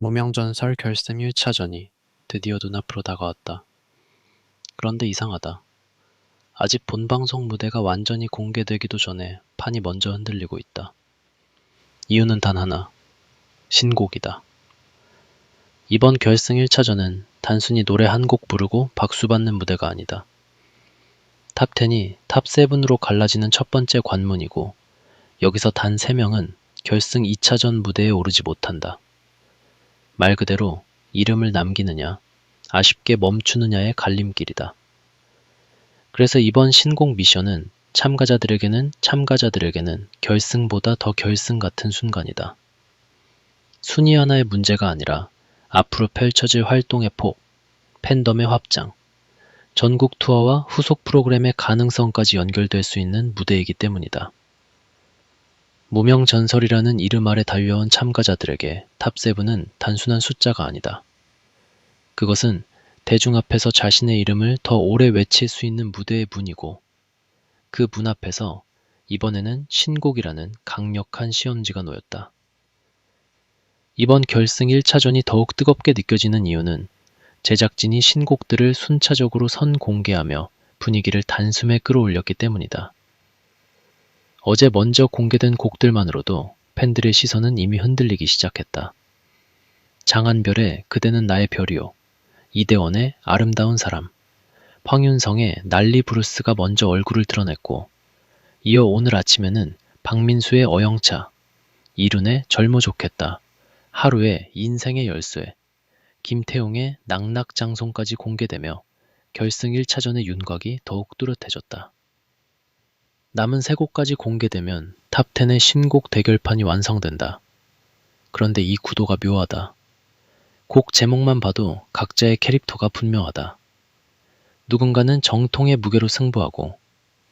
무명전설 결승 1차전이 드디어 눈앞으로 다가왔다. 그런데 이상하다. 아직 본방송 무대가 완전히 공개되기도 전에 판이 먼저 흔들리고 있다. 이유는 단 하나. 신곡이다. 이번 결승 1차전은 단순히 노래 한 곡 부르고 박수 받는 무대가 아니다. 탑10이 탑7으로 갈라지는 첫 번째 관문이고, 여기서 단 3명은 결승 2차전 무대에 오르지 못한다. 말 그대로 이름을 남기느냐, 아쉽게 멈추느냐의 갈림길이다. 그래서 이번 신곡 미션은 참가자들에게는 결승보다 더 결승 같은 순간이다. 순위 하나의 문제가 아니라 앞으로 펼쳐질 활동의 폭, 팬덤의 확장, 전국 투어와 후속 프로그램의 가능성까지 연결될 수 있는 무대이기 때문이다. 무명전설이라는 이름 아래 달려온 참가자들에게 탑7은 단순한 숫자가 아니다. 그것은 대중 앞에서 자신의 이름을 더 오래 외칠 수 있는 무대의 문이고, 그 문 앞에서 이번에는 신곡이라는 강력한 시험지가 놓였다. 이번 결승 1차전이 더욱 뜨겁게 느껴지는 이유는 제작진이 신곡들을 순차적으로 선공개하며 분위기를 단숨에 끌어올렸기 때문이다. 어제 먼저 공개된 곡들만으로도 팬들의 시선은 이미 흔들리기 시작했다. 장한별의 그대는 나의 별이요, 이대원의 아름다운 사람, 황윤성의 난리 브루스가 먼저 얼굴을 드러냈고, 이어 오늘 아침에는 박민수의 어영차, 이룬의 젊어 좋겠다, 하루의 인생의 열쇠, 김태용의 낙낙장송까지 공개되며 결승 1차전의 윤곽이 더욱 뚜렷해졌다. 남은 3곡까지 공개되면 탑10의 신곡 대결판이 완성된다. 그런데 이 구도가 묘하다. 곡 제목만 봐도 각자의 캐릭터가 분명하다. 누군가는 정통의 무게로 승부하고,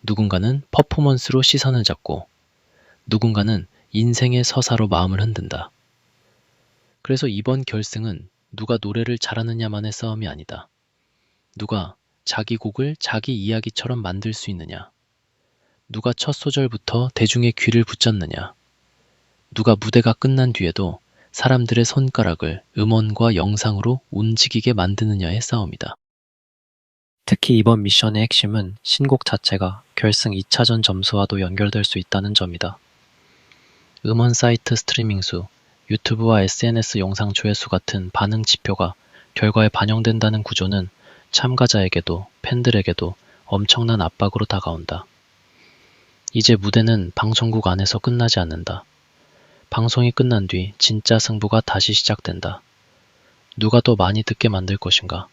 누군가는 퍼포먼스로 시선을 잡고, 누군가는 인생의 서사로 마음을 흔든다. 그래서 이번 결승은 누가 노래를 잘하느냐만의 싸움이 아니다. 누가 자기 곡을 자기 이야기처럼 만들 수 있느냐, 누가 첫 소절부터 대중의 귀를 붙잡느냐, 누가 무대가 끝난 뒤에도 사람들의 손가락을 음원과 영상으로 움직이게 만드느냐의 싸움이다. 특히 이번 미션의 핵심은 신곡 자체가 결승 2차전 점수와도 연결될 수 있다는 점이다. 음원 사이트 스트리밍 수, 유튜브와 SNS 영상 조회수 같은 반응 지표가 결과에 반영된다는 구조는 참가자에게도 팬들에게도 엄청난 압박으로 다가온다. 이제 무대는 방송국 안에서 끝나지 않는다. 방송이 끝난 뒤 진짜 승부가 다시 시작된다. 누가 더 많이 듣게 만들 것인가?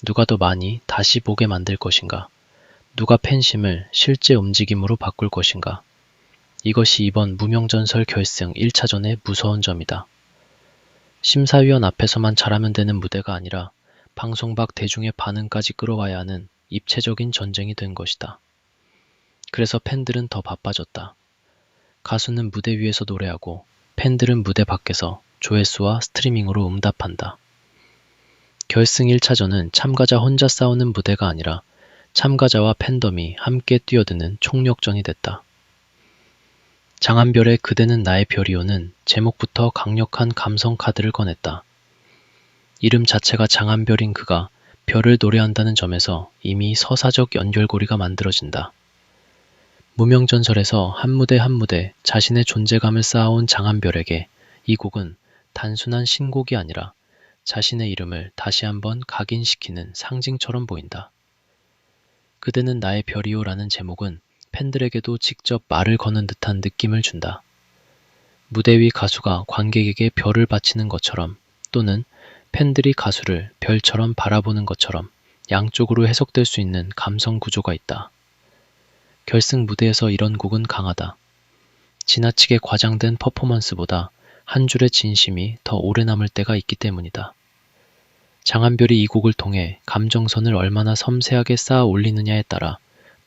누가 더 많이 다시 보게 만들 것인가? 누가 팬심을 실제 움직임으로 바꿀 것인가? 이것이 이번 무명전설 결승 1차전의 무서운 점이다. 심사위원 앞에서만 잘하면 되는 무대가 아니라 방송 밖 대중의 반응까지 끌어와야 하는 입체적인 전쟁이 된 것이다. 그래서 팬들은 더 바빠졌다. 가수는 무대 위에서 노래하고, 팬들은 무대 밖에서 조회수와 스트리밍으로 응답한다. 결승 1차전은 참가자 혼자 싸우는 무대가 아니라 참가자와 팬덤이 함께 뛰어드는 총력전이 됐다. 장한별의 그대는 나의 별이요는 제목부터 강력한 감성 카드를 꺼냈다. 이름 자체가 장한별인 그가 별을 노래한다는 점에서 이미 서사적 연결고리가 만들어진다. 무명전설에서 한 무대 한 무대 자신의 존재감을 쌓아온 장한별에게 이 곡은 단순한 신곡이 아니라 자신의 이름을 다시 한번 각인시키는 상징처럼 보인다. 그대는 나의 별이요라는 제목은 팬들에게도 직접 말을 거는 듯한 느낌을 준다. 무대 위 가수가 관객에게 별을 바치는 것처럼, 또는 팬들이 가수를 별처럼 바라보는 것처럼 양쪽으로 해석될 수 있는 감성 구조가 있다. 결승 무대에서 이런 곡은 강하다. 지나치게 과장된 퍼포먼스보다 한 줄의 진심이 더 오래 남을 때가 있기 때문이다. 장한별이 이 곡을 통해 감정선을 얼마나 섬세하게 쌓아 올리느냐에 따라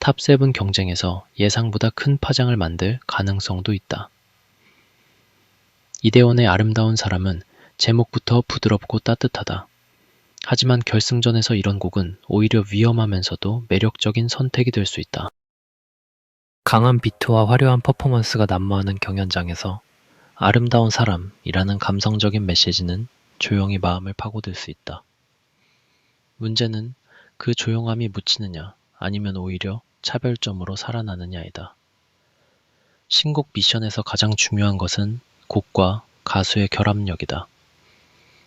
탑7 경쟁에서 예상보다 큰 파장을 만들 가능성도 있다. 이대원의 아름다운 사람은 제목부터 부드럽고 따뜻하다. 하지만 결승전에서 이런 곡은 오히려 위험하면서도 매력적인 선택이 될 수 있다. 강한 비트와 화려한 퍼포먼스가 난무하는 경연장에서 아름다운 사람이라는 감성적인 메시지는 조용히 마음을 파고들 수 있다. 문제는 그 조용함이 묻히느냐 아니면 오히려 차별점으로 살아나느냐이다. 신곡 미션에서 가장 중요한 것은 곡과 가수의 결합력이다.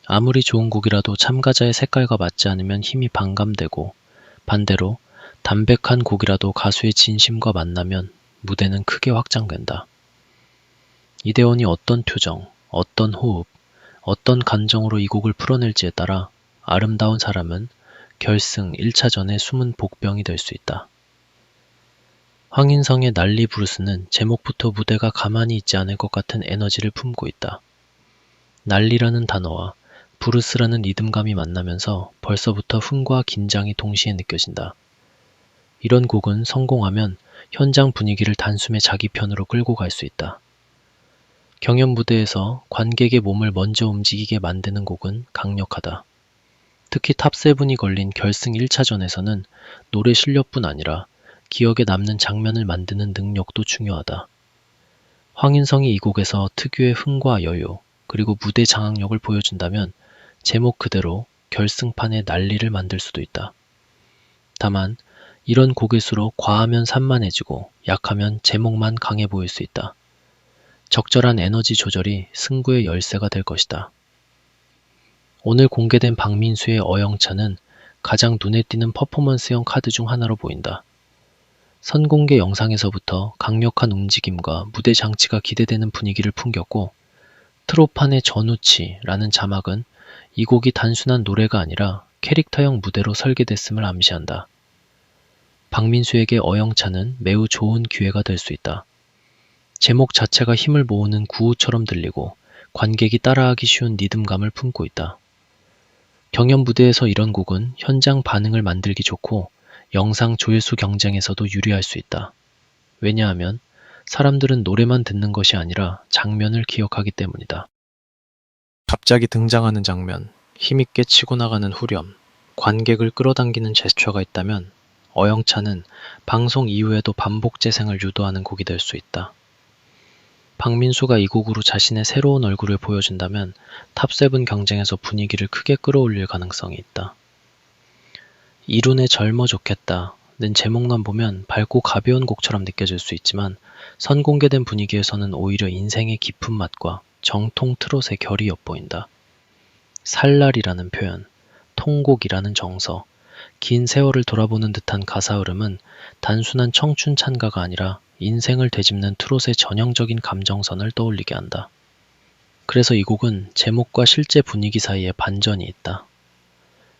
아무리 좋은 곡이라도 참가자의 색깔과 맞지 않으면 힘이 반감되고, 반대로 담백한 곡이라도 가수의 진심과 만나면 무대는 크게 확장된다. 이대원이 어떤 표정, 어떤 호흡, 어떤 감정으로 이 곡을 풀어낼지에 따라 아름다운 사람은 결승 1차전의 숨은 복병이 될 수 있다. 황인성의 난리 부르스는 제목부터 무대가 가만히 있지 않을 것 같은 에너지를 품고 있다. 난리라는 단어와 부르스라는 리듬감이 만나면서 벌써부터 흥과 긴장이 동시에 느껴진다. 이런 곡은 성공하면 현장 분위기를 단숨에 자기 편으로 끌고 갈 수 있다. 경연 무대에서 관객의 몸을 먼저 움직이게 만드는 곡은 강력하다. 특히 탑7이 걸린 결승 1차전에서는 노래 실력뿐 아니라 기억에 남는 장면을 만드는 능력도 중요하다. 황인성이 이 곡에서 특유의 흥과 여유, 그리고 무대 장악력을 보여준다면 제목 그대로 결승판의 난리를 만들 수도 있다. 다만 이런 곡일수록 과하면 산만해지고 약하면 제목만 강해 보일 수 있다. 적절한 에너지 조절이 승부의 열쇠가 될 것이다. 오늘 공개된 박민수의 어영차는 가장 눈에 띄는 퍼포먼스형 카드 중 하나로 보인다. 선공개 영상에서부터 강력한 움직임과 무대 장치가 기대되는 분위기를 풍겼고, 트로판의 전우치라는 자막은 이 곡이 단순한 노래가 아니라 캐릭터형 무대로 설계됐음을 암시한다. 박민수에게 어영차는 매우 좋은 기회가 될 수 있다. 제목 자체가 힘을 모으는 구호처럼 들리고 관객이 따라하기 쉬운 리듬감을 품고 있다. 경연 무대에서 이런 곡은 현장 반응을 만들기 좋고 영상 조회수 경쟁에서도 유리할 수 있다. 왜냐하면 사람들은 노래만 듣는 것이 아니라 장면을 기억하기 때문이다. 갑자기 등장하는 장면, 힘있게 치고 나가는 후렴, 관객을 끌어당기는 제스처가 있다면 어영차는 방송 이후에도 반복 재생을 유도하는 곡이 될 수 있다. 박민수가 이 곡으로 자신의 새로운 얼굴을 보여준다면 탑7 경쟁에서 분위기를 크게 끌어올릴 가능성이 있다. 이룬의 젊어 좋겠다는 제목만 보면 밝고 가벼운 곡처럼 느껴질 수 있지만 선공개된 분위기에서는 오히려 인생의 깊은 맛과 정통 트롯의 결이 엿보인다. 살날이라는 표현, 통곡이라는 정서, 긴 세월을 돌아보는 듯한 가사 흐름은 단순한 청춘 찬가가 아니라 인생을 되짚는 트롯의 전형적인 감정선을 떠올리게 한다. 그래서 이 곡은 제목과 실제 분위기 사이에 반전이 있다.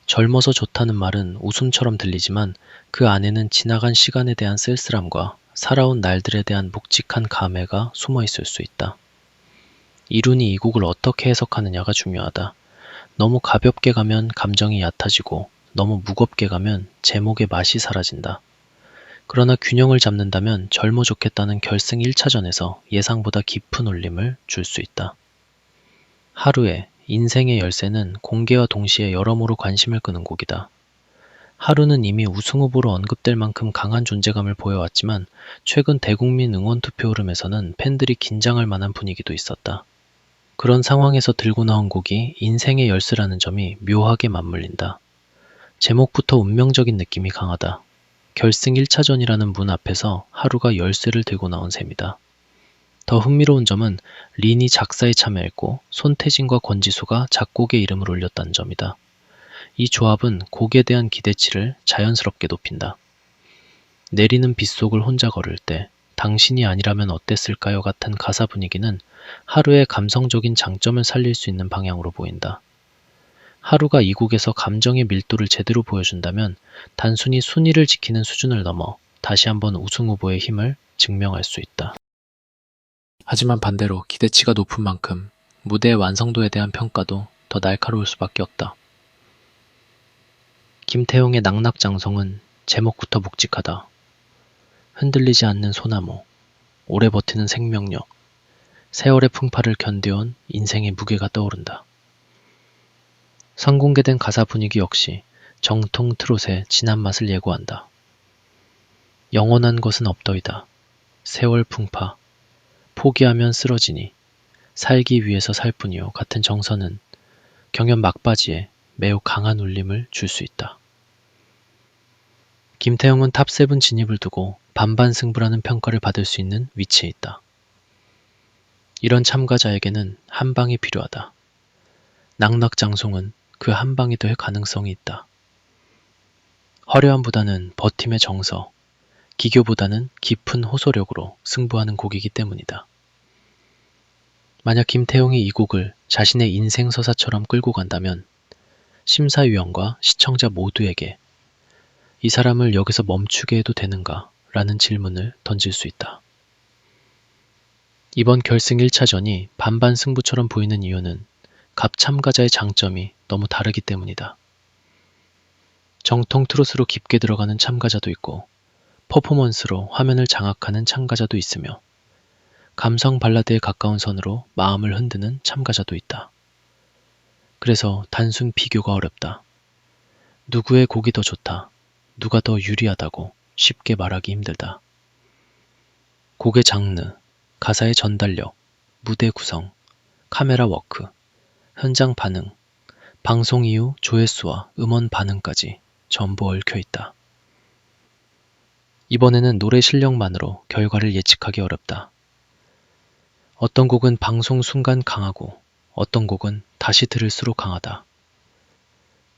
젊어서 좋다는 말은 웃음처럼 들리지만 그 안에는 지나간 시간에 대한 쓸쓸함과 살아온 날들에 대한 묵직한 감회가 숨어 있을 수 있다. 이룬이 이 곡을 어떻게 해석하느냐가 중요하다. 너무 가볍게 가면 감정이 얕아지고 너무 무겁게 가면 제목의 맛이 사라진다. 그러나 균형을 잡는다면 젊어 좋겠다는 결승 1차전에서 예상보다 깊은 울림을 줄 수 있다. 하루에 인생의 열쇠는 공개와 동시에 여러모로 관심을 끄는 곡이다. 하루는 이미 우승 후보로 언급될 만큼 강한 존재감을 보여왔지만 최근 대국민 응원투표 흐름에서는 팬들이 긴장할 만한 분위기도 있었다. 그런 상황에서 들고 나온 곡이 인생의 열쇠라는 점이 묘하게 맞물린다. 제목부터 운명적인 느낌이 강하다. 결승 1차전이라는 문 앞에서 하루가 열쇠를 들고 나온 셈이다. 더 흥미로운 점은 린이 작사에 참여했고 손태진과 권지수가 작곡의 이름을 올렸다는 점이다. 이 조합은 곡에 대한 기대치를 자연스럽게 높인다. 내리는 빗속을 혼자 걸을 때 당신이 아니라면 어땠을까요 같은 가사 분위기는 하루의 감성적인 장점을 살릴 수 있는 방향으로 보인다. 하루가 이 곡에서 감정의 밀도를 제대로 보여준다면 단순히 순위를 지키는 수준을 넘어 다시 한번 우승 후보의 힘을 증명할 수 있다. 하지만 반대로 기대치가 높은 만큼 무대의 완성도에 대한 평가도 더 날카로울 수밖에 없다. 김태용의 낙낙장성은 제목부터 묵직하다. 흔들리지 않는 소나무, 오래 버티는 생명력, 세월의 풍파를 견뎌온 인생의 무게가 떠오른다. 선공개된 가사 분위기 역시 정통 트롯의 진한 맛을 예고한다. 영원한 것은 없더이다. 세월 풍파, 포기하면 쓰러지니 살기 위해서 살 뿐이요 같은 정서는 경연 막바지에 매우 강한 울림을 줄 수 있다. 김태형은 탑7 진입을 두고 반반 승부라는 평가를 받을 수 있는 위치에 있다. 이런 참가자에게는 한 방이 필요하다. 낙낙장송은 그 한 방이 될 가능성이 있다. 화려함보다는 버팀의 정서, 기교보다는 깊은 호소력으로 승부하는 곡이기 때문이다. 만약 김태형이 이 곡을 자신의 인생서사처럼 끌고 간다면 심사위원과 시청자 모두에게 이 사람을 여기서 멈추게 해도 되는가? 라는 질문을 던질 수 있다. 이번 결승 1차전이 반반 승부처럼 보이는 이유는 각 참가자의 장점이 너무 다르기 때문이다. 정통 트로트로 깊게 들어가는 참가자도 있고 퍼포먼스로 화면을 장악하는 참가자도 있으며 감성 발라드에 가까운 선으로 마음을 흔드는 참가자도 있다. 그래서 단순 비교가 어렵다. 누구의 곡이 더 좋다, 누가 더 유리하다고 쉽게 말하기 힘들다. 곡의 장르, 가사의 전달력, 무대 구성, 카메라 워크, 현장 반응, 방송 이후 조회수와 음원 반응까지 전부 얽혀 있다. 이번에는 노래 실력만으로 결과를 예측하기 어렵다. 어떤 곡은 방송 순간 강하고 어떤 곡은 다시 들을수록 강하다.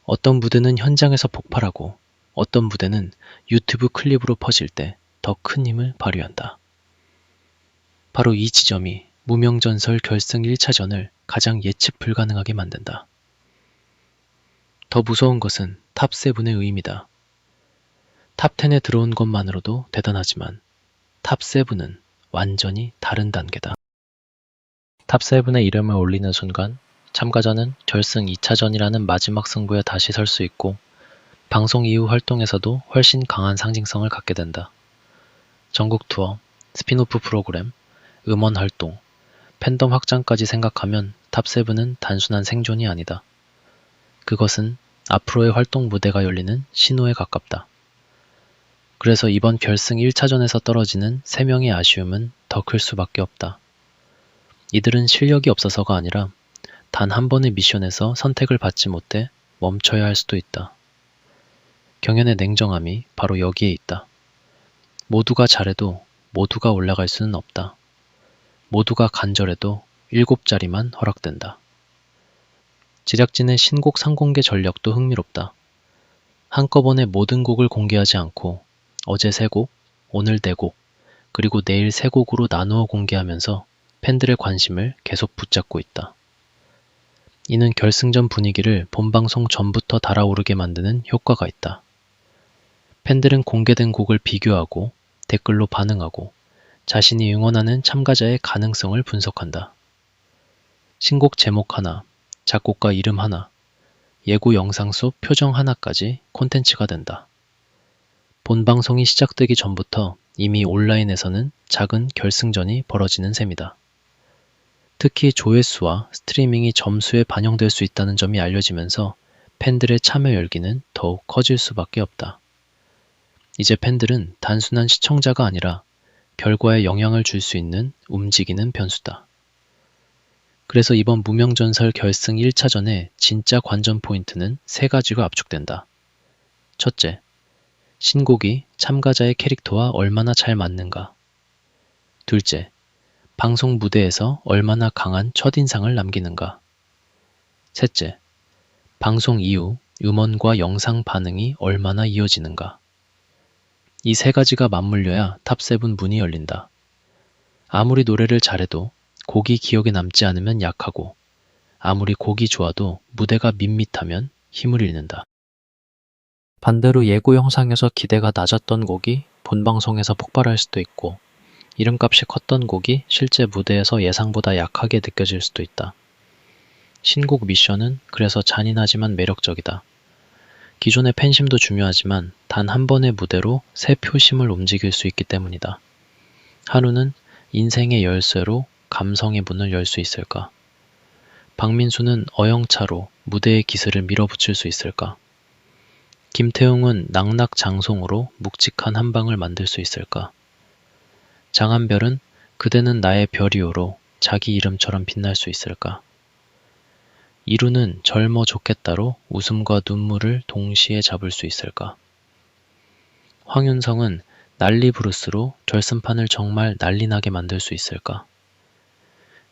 어떤 무대는 현장에서 폭발하고 어떤 무대는 유튜브 클립으로 퍼질 때 더 큰 힘을 발휘한다. 바로 이 지점이 무명전설 결승 1차전을 가장 예측 불가능하게 만든다. 더 무서운 것은 탑7의 의미다. 탑10에 들어온 것만으로도 대단하지만 탑7은 완전히 다른 단계다. 탑7의 이름을 올리는 순간 참가자는 결승 2차전이라는 마지막 승부에 다시 설 수 있고 방송 이후 활동에서도 훨씬 강한 상징성을 갖게 된다. 전국 투어, 스핀오프 프로그램, 음원 활동, 팬덤 확장까지 생각하면 탑7은 단순한 생존이 아니다. 그것은 앞으로의 활동 무대가 열리는 신호에 가깝다. 그래서 이번 결승 1차전에서 떨어지는 3명의 아쉬움은 더 클 수밖에 없다. 이들은 실력이 없어서가 아니라 단 한 번의 미션에서 선택을 받지 못해 멈춰야 할 수도 있다. 경연의 냉정함이 바로 여기에 있다. 모두가 잘해도 모두가 올라갈 수는 없다. 모두가 간절해도 7자리만 허락된다. 제작진의 신곡 상공개 전략도 흥미롭다. 한꺼번에 모든 곡을 공개하지 않고 어제 3곡, 오늘 4곡, 그리고 내일 3곡으로 나누어 공개하면서 팬들의 관심을 계속 붙잡고 있다. 이는 결승전 분위기를 본방송 전부터 달아오르게 만드는 효과가 있다. 팬들은 공개된 곡을 비교하고 댓글로 반응하고 자신이 응원하는 참가자의 가능성을 분석한다. 신곡 제목 하나, 작곡가 이름 하나, 예고 영상 속 표정 하나까지 콘텐츠가 된다. 본방송이 시작되기 전부터 이미 온라인에서는 작은 결승전이 벌어지는 셈이다. 특히 조회수와 스트리밍이 점수에 반영될 수 있다는 점이 알려지면서 팬들의 참여 열기는 더욱 커질 수밖에 없다. 이제 팬들은 단순한 시청자가 아니라 결과에 영향을 줄 수 있는 움직이는 변수다. 그래서 이번 무명전설 결승 1차전의 진짜 관전 포인트는 3가지로 압축된다. 첫째, 신곡이 참가자의 캐릭터와 얼마나 잘 맞는가. 둘째, 방송 무대에서 얼마나 강한 첫인상을 남기는가. 셋째, 방송 이후 음원과 영상 반응이 얼마나 이어지는가. 이 3가지가 맞물려야 탑7 문이 열린다. 아무리 노래를 잘해도 곡이 기억에 남지 않으면 약하고 아무리 곡이 좋아도 무대가 밋밋하면 힘을 잃는다. 반대로 예고 영상에서 기대가 낮았던 곡이 본방송에서 폭발할 수도 있고 이름값이 컸던 곡이 실제 무대에서 예상보다 약하게 느껴질 수도 있다. 신곡 미션은 그래서 잔인하지만 매력적이다. 기존의 팬심도 중요하지만 단 한 번의 무대로 새 표심을 움직일 수 있기 때문이다. 한우는 인생의 열쇠로 감성의 문을 열 수 있을까? 박민수는 어영차로 무대의 기슬을 밀어붙일 수 있을까? 김태웅은 낙낙장송으로 묵직한 한 방을 만들 수 있을까? 장한별은 그대는 나의 별이요로 자기 이름처럼 빛날 수 있을까? 이루는 젊어 좋겠다로 웃음과 눈물을 동시에 잡을 수 있을까? 황윤성은 난리 브루스로 결승판을 정말 난리나게 만들 수 있을까?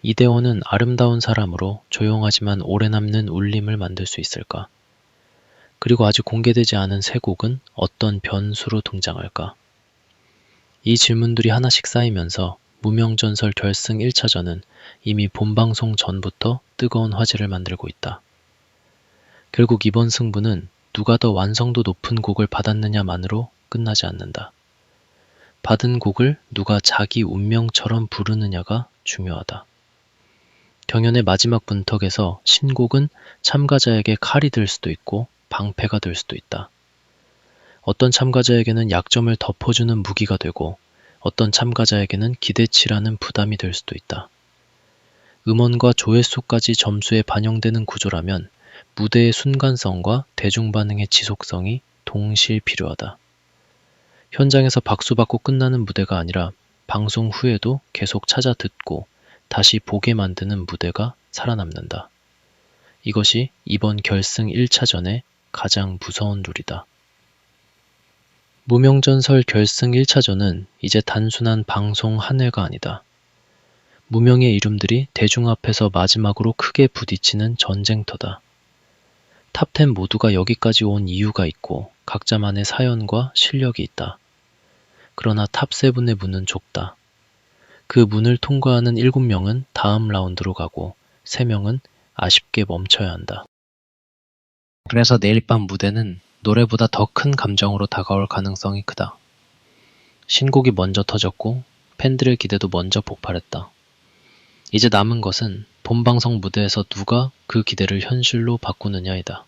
이대호는 아름다운 사람으로 조용하지만 오래 남는 울림을 만들 수 있을까? 그리고 아직 공개되지 않은 세 곡은 어떤 변수로 등장할까? 이 질문들이 하나씩 쌓이면서 무명전설 결승 1차전은 이미 본방송 전부터 뜨거운 화제를 만들고 있다. 결국 이번 승부는 누가 더 완성도 높은 곡을 받았느냐만으로 끝나지 않는다. 받은 곡을 누가 자기 운명처럼 부르느냐가 중요하다. 경연의 마지막 분턱에서 신곡은 참가자에게 칼이 될 수도 있고 방패가 될 수도 있다. 어떤 참가자에게는 약점을 덮어주는 무기가 되고 어떤 참가자에게는 기대치라는 부담이 될 수도 있다. 음원과 조회수까지 점수에 반영되는 구조라면 무대의 순간성과 대중반응의 지속성이 동시에 필요하다. 현장에서 박수받고 끝나는 무대가 아니라 방송 후에도 계속 찾아 듣고 다시 보게 만드는 무대가 살아남는다. 이것이 이번 결승 1차전의 가장 무서운 룰이다. 무명전설 결승 1차전은 이제 단순한 방송 한 회가 아니다. 무명의 이름들이 대중 앞에서 마지막으로 크게 부딪히는 전쟁터다. 탑10 모두가 여기까지 온 이유가 있고 각자만의 사연과 실력이 있다. 그러나 탑7의 문은 좁다. 그 문을 통과하는 7명은 다음 라운드로 가고 3명은 아쉽게 멈춰야 한다. 그래서 내일 밤 무대는 노래보다 더 큰 감정으로 다가올 가능성이 크다. 신곡이 먼저 터졌고 팬들의 기대도 먼저 폭발했다. 이제 남은 것은 본방송 무대에서 누가 그 기대를 현실로 바꾸느냐이다.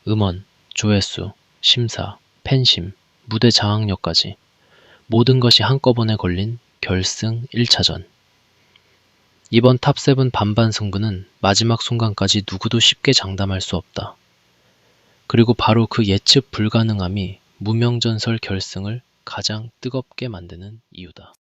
음원, 조회수, 심사, 팬심, 무대 장악력까지 모든 것이 한꺼번에 걸린 결승 1차전. 이번 탑7 반반 승부는 마지막 순간까지 누구도 쉽게 장담할 수 없다. 그리고 바로 그 예측 불가능함이 무명전설 결승을 가장 뜨겁게 만드는 이유다.